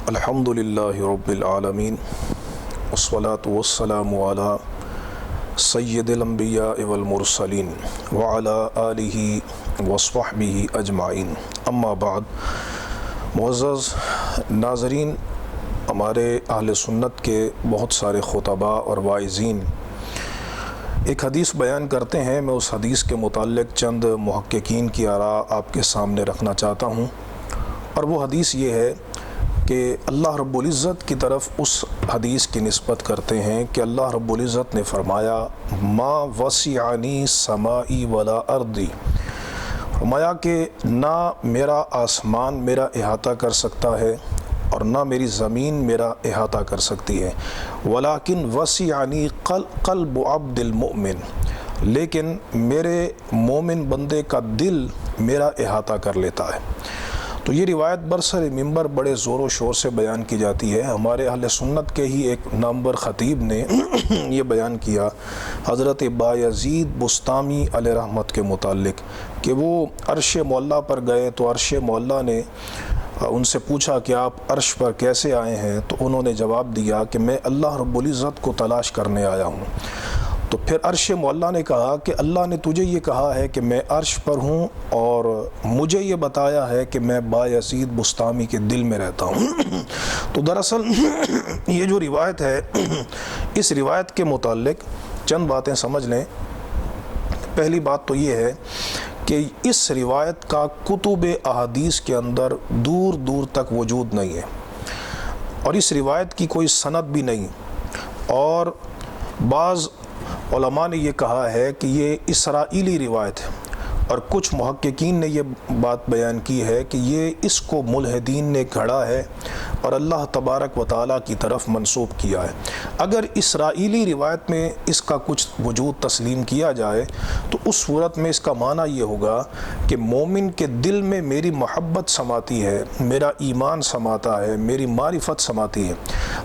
الحمد للہ رب العالمین والصلاة والسلام علی سید الانبیاء والمرسلین وعلی آلہ وصحبہ اجمعین، اما بعد۔ معزز ناظرین، ہمارے اہل سنت کے بہت سارے خطباء اور واعظین ایک حدیث بیان کرتے ہیں۔ میں اس حدیث کے متعلق چند محققین کی آراء آپ کے سامنے رکھنا چاہتا ہوں، اور وہ حدیث یہ ہے کہ اللہ رب العزت کی طرف اس حدیث کی نسبت کرتے ہیں کہ اللہ رب العزت نے فرمایا ما وسعنی سمائی ولا ارضی، فرمایا کہ نہ میرا آسمان میرا احاطہ کر سکتا ہے اور نہ میری زمین میرا احاطہ کر سکتی ہے، ولیکن وسعنی قلب عبد المؤمن، لیکن میرے مومن بندے کا دل میرا احاطہ کر لیتا ہے۔ تو یہ روایت برسر منبر بڑے زور و شور سے بیان کی جاتی ہے۔ ہمارے اہل سنت کے ہی ایک نامور خطیب نے یہ بیان کیا حضرت بایزید بسطامی علیہ رحمت کے متعلق کہ وہ عرش معلیٰ پر گئے تو عرش معلیٰ نے ان سے پوچھا کہ آپ عرش پر کیسے آئے ہیں، تو انہوں نے جواب دیا کہ میں اللہ رب العزت کو تلاش کرنے آیا ہوں۔ تو پھر عرش معلیٰ نے کہا کہ اللہ نے تجھے یہ کہا ہے کہ میں عرش پر ہوں اور مجھے یہ بتایا ہے کہ میں بایزید بسطامی کے دل میں رہتا ہوں۔ تو دراصل یہ جو روایت ہے، اس روایت کے متعلق چند باتیں سمجھ لیں۔ پہلی بات تو یہ ہے کہ اس روایت کا کتب احادیث کے اندر دور دور تک وجود نہیں ہے، اور اس روایت کی کوئی سند بھی نہیں، اور بعض علماء نے یہ کہا ہے کہ یہ اسرائیلی روایت ہے، اور کچھ محققین نے یہ بات بیان کی ہے کہ یہ اس کو ملحدین نے گھڑا ہے اور اللہ تبارک و تعالیٰ کی طرف منسوب کیا ہے۔ اگر اسرائیلی روایت میں اس کا کچھ وجود تسلیم کیا جائے تو اس صورت میں اس کا معنی یہ ہوگا کہ مومن کے دل میں میری محبت سماتی ہے، میرا ایمان سماتا ہے، میری معرفت سماتی ہے۔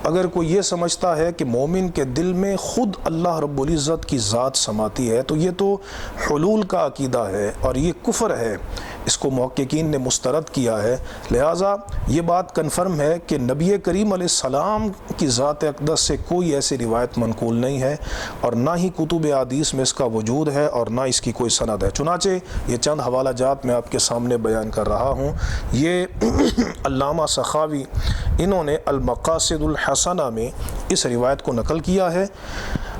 اگر کوئی یہ سمجھتا ہے کہ مومن کے دل میں خود اللہ رب العزت کی ذات سماتی ہے تو یہ تو حلول کا عقیدہ ہے اور یہ کفر ہے، اس کو محققین نے مسترد کیا ہے۔ لہٰذا یہ بات کنفرم ہے کہ نبی کریم علیہ السلام کی ذات اقدس سے کوئی ایسی روایت منقول نہیں ہے، اور نہ ہی کتب حدیث میں اس کا وجود ہے اور نہ اس کی کوئی سند ہے۔ چنانچہ یہ چند حوالہ جات میں آپ کے سامنے بیان کر رہا ہوں۔ یہ علامہ سخاوی انہوں نے المقاصد الحسنہ میں اس روایت کو نقل کیا ہے۔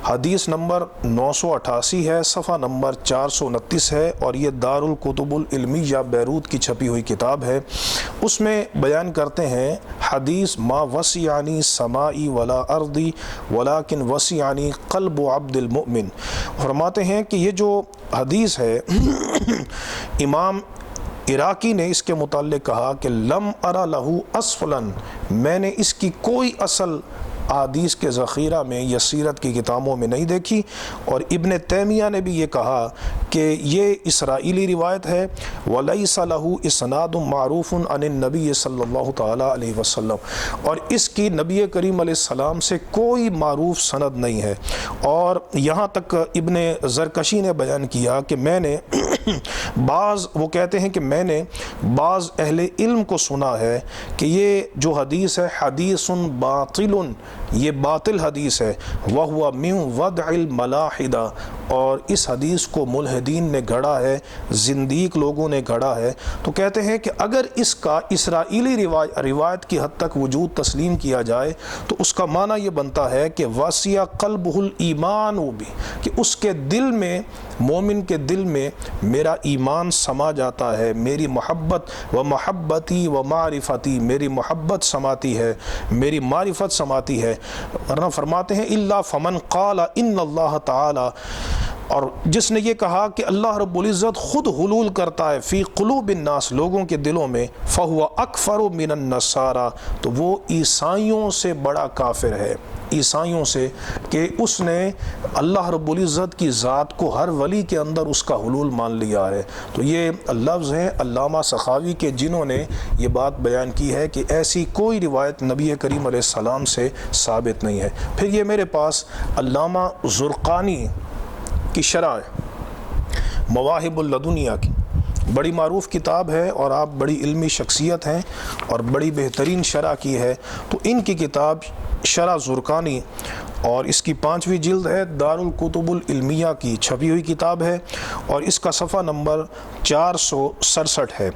حدیث نمبر 988 ہے، صفحہ نمبر 429 ہے، اور یہ دار الکتب العلمیہ بیروت کی چھپی ہوئی کتاب ہے۔ اس میں بیان کرتے ہیں حدیث ما وسعنی سمائی ولا ارضی ولیکن وسعنی قلب عبد المؤمن، فرماتے ہیں کہ یہ جو حدیث ہے امام عراقی نے اس کے متعلق کہا کہ لم ارى لہ اصلا، میں نے اس کی کوئی اصل احادیث کے ذخیرہ میں یا سیرت کی کتابوں میں نہیں دیکھی، اور ابن تیمیہ نے بھی یہ کہا کہ یہ اسرائیلی روایت ہے، وَلَيْسَ لَهُ إِسْنَادٌ مَعْرُوفٌ عَنِ النَّبِيِّ صلی اللہ تعالیٰ علیہ وسلم، اور اس کی نبی کریم علیہ السلام سے کوئی معروف سند نہیں ہے۔ اور یہاں تک ابن زرکشی نے بیان کیا کہ میں نے وہ کہتے ہیں کہ میں نے بعض اہل علم کو سنا ہے کہ یہ جو حدیث ہے حدیث باطل، یہ باطل حدیث ہے، وَهُوَ مِن وَضْعِ الْمَلَاحِدَةِ، اور اس حدیث کو ملحدین نے گھڑا ہے، زندیق لوگوں نے گھڑا ہے۔ تو کہتے ہیں کہ اگر اس کا اسرائیلی روایت کی حد تک وجود تسلیم کیا جائے تو اس کا معنی یہ بنتا ہے کہ وَسِعَ قَلْبُهُ الْإِيمَانُ بِهِ، کہ اس کے دل میں، مومن کے دل میں میرا ایمان سما جاتا ہے، میری محبت و محبتی و معرفتی، میری محبت سماتی ہے، میری معرفت سماتی ہے۔ ورنہ فرماتے ہیں الا فمن قال ان اللہ تعالی، اور جس نے یہ کہا کہ اللہ رب العزت خود حلول کرتا ہے فی قلوب الناس، لوگوں کے دلوں میں، فہو اکفر من النصارى، تو وہ عیسائیوں سے بڑا کافر ہے، عیسائیوں سے، کہ اس نے اللہ رب العزت کی ذات کو ہر ولی کے اندر اس کا حلول مان لیا ہے۔ تو یہ لفظ ہیں علامہ سخاوی کے، جنہوں نے یہ بات بیان کی ہے کہ ایسی کوئی روایت نبی کریم علیہ السلام سے ثابت نہیں ہے۔ پھر یہ میرے پاس علامہ زرقانی کی شرح مواہب اللدنیہ کی، بڑی معروف کتاب ہے اور آپ بڑی علمی شخصیت ہیں اور بڑی بہترین شرح کی ہے، تو ان کی کتاب شرح زرقانی اور اس کی 5ویں جلد ہے، دارالکتب العلمیہ کی چھپی ہوئی کتاب ہے اور اس کا صفحہ نمبر 467 ہے۔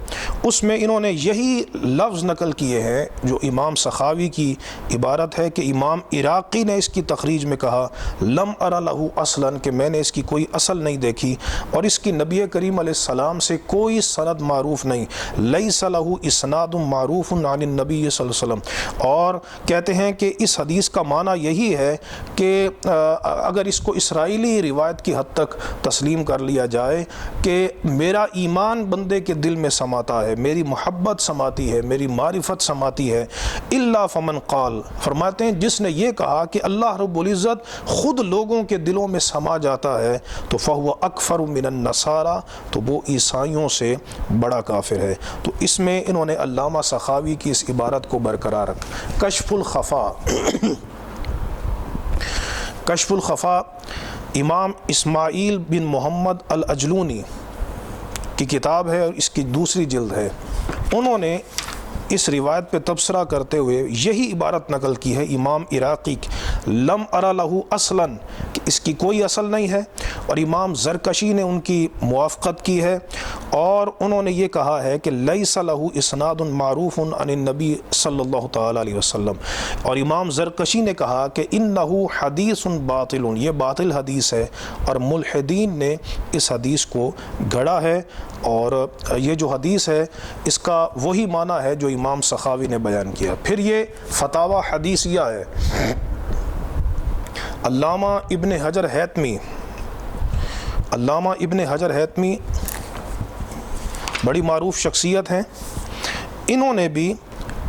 اس میں انہوں نے یہی لفظ نقل کیے ہیں جو امام سخاوی کی عبارت ہے کہ امام عراقی نے اس کی تخریج میں کہا لم ارى له اصلا، کہ میں نے اس کی کوئی اصل نہیں دیکھی اور اس کی نبی کریم علیہ السلام سے کوئی سند معروف نہیں، لیس له اسناد معروف عن النبی صلی اللہ علیہ وسلم، اور کہتے ہیں کہ اس حدیث کا معنی یہی ہے کہ اگر اس کو اسرائیلی روایت کی حد تک تسلیم کر لیا جائے کہ میرا ایمان بندے کے دل میں سماتا ہے، میری محبت سماتی ہے، میری معرفت سماتی ہے، الا فمن قال، فرماتے ہیں جس نے یہ کہا کہ اللہ رب العزت خود لوگوں کے دلوں میں سما جاتا ہے تو فہو اکفر من النصارى، تو وہ عیسائیوں سے بڑا کافر ہے۔ تو اس میں انہوں نے علامہ سخاوی کی اس عبارت کو برقرار رکھا۔ کشف الخفا، کشف الخفا امام اسماعیل بن محمد العجلونی کی کتاب ہے اور اس کی 2 جلد ہے۔ انہوں نے اس روایت پہ تبصرہ کرتے ہوئے یہی عبارت نقل کی ہے امام عراقی کی، لم ارى له اصلا، کہ اس کی کوئی اصل نہیں ہے، اور امام زرکشی نے ان کی موافقت کی ہے اور انہوں نے یہ کہا ہے کہ لیس له اسناد معروف عن النبی صلی اللہ تعالی علیہ وسلم، اور امام زرکشی نے کہا کہ انہ حدیث باطل، یہ باطل حدیث ہے اور ملحدین نے اس حدیث کو گھڑا ہے، اور یہ جو حدیث ہے اس کا وہی معنی ہے جو امام سخاوی نے بیان کیا۔ پھر یہ فتاوی حدیثیہ ہے، علامہ ابن حجر حیتمی، علامہ ابن حجر حیتمی بڑی معروف شخصیت ہیں، انہوں نے بھی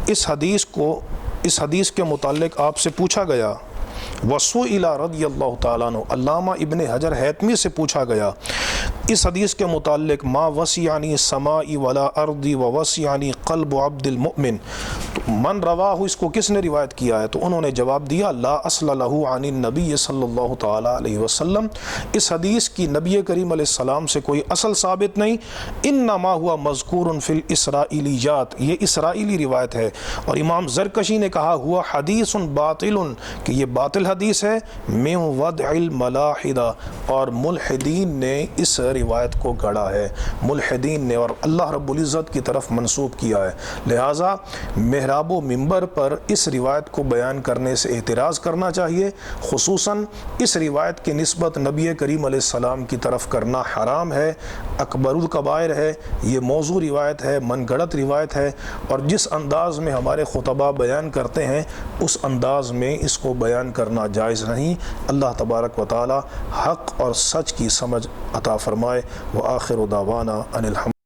اس حدیث کے متعلق آپ سے پوچھا گیا، وسئل رضی اللہ تعالیٰ عنہ، علامہ ابن حجر حیتمی سے پوچھا گیا اس حدیث کے متعلق، ما وسعنی سمائی ولا ارضی ووسعنی قلب عبد المؤمن، من رواہ، اس کو کس نے روایت کیا ہے؟ تو انہوں نے جواب دیا لا اصل له عن النبی صلی اللہ تعالی علیہ وسلم، اس حدیث کی نبی کریم علیہ السلام سے کوئی اصل ثابت نہیں، انما ہوا مذکور فی الاسرائیلیات، یہ اسرائیلی روایت ہے، اور امام زرکشی نے کہا ہوا حدیث باطل، کہ یہ باطل حدیث ہے، من وضع الملاحدہ، اور ملحدین نے اس روایت کو گھڑا ہے، ملحدین نے، اور اللہ رب العزت کی طرف منسوب کیا ہے، لہٰذا محراب و منبر پر اس روایت کو بیان کرنے سے اعتراض کرنا چاہیے، خصوصاً اس روایت کی نسبت نبی کریم علیہ السلام کی طرف کرنا حرام ہے، اکبر الکبائر ہے، یہ موضوع روایت ہے، من گھڑت روایت ہے، اور جس انداز میں ہمارے خطباء بیان کرتے ہیں اس انداز میں اس کو بیان کرنا جائز نہیں۔ اللہ تبارک و تعالی حق اور سچ کی سمجھ عطا فرمائے۔ وآخر دعوانا ان الحمد